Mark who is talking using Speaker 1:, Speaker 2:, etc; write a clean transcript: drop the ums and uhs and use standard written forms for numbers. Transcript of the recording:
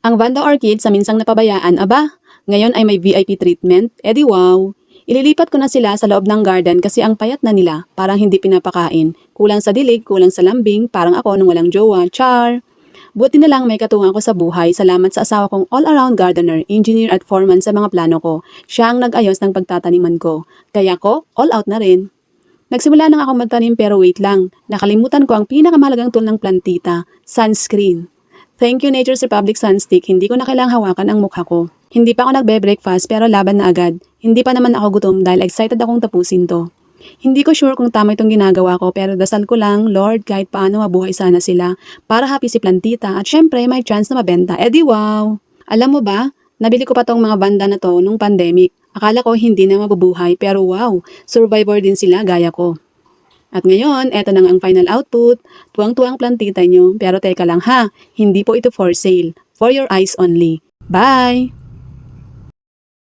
Speaker 1: Ang Vanda Orchid sa minsang napabayaan, aba, ngayon ay may VIP treatment, edi wow. Ililipat ko na sila sa loob ng garden kasi ang payat na nila, parang hindi pinapakain. Kulang sa dilig, kulang sa lambing, parang ako nung walang jowa, char. Buti na lang may katuwang ko sa buhay, salamat sa asawa kong all-around gardener, engineer at foreman sa mga plano ko. Siya ang nag-ayos ng pagtataniman ko. Kaya ko, all out na rin. Nagsimula na ako magtanim pero wait lang, nakalimutan ko ang pinakamahalagang tool ng plantita, sunscreen. Thank you Nature's Republic Sunstick, hindi ko na kailangang hawakan ang mukha ko. Hindi pa ako nagbe-breakfast pero laban na agad. Hindi pa naman ako gutom dahil excited akong tapusin to. Hindi ko sure kung tama itong ginagawa ko pero dasal ko lang, Lord, kahit paano mabuhay sana sila para happy si plantita at syempre may chance na mabenta. Edi wow! Alam mo ba, nabili ko pa tong mga banda na to nung pandemic. Akala ko hindi na mabubuhay pero wow, survivor din sila gaya ko. At ngayon, eto na nga ang final output. Tuwang-tuwang plantita nyo. Pero teka lang ha, hindi po ito for sale. For your eyes only. Bye!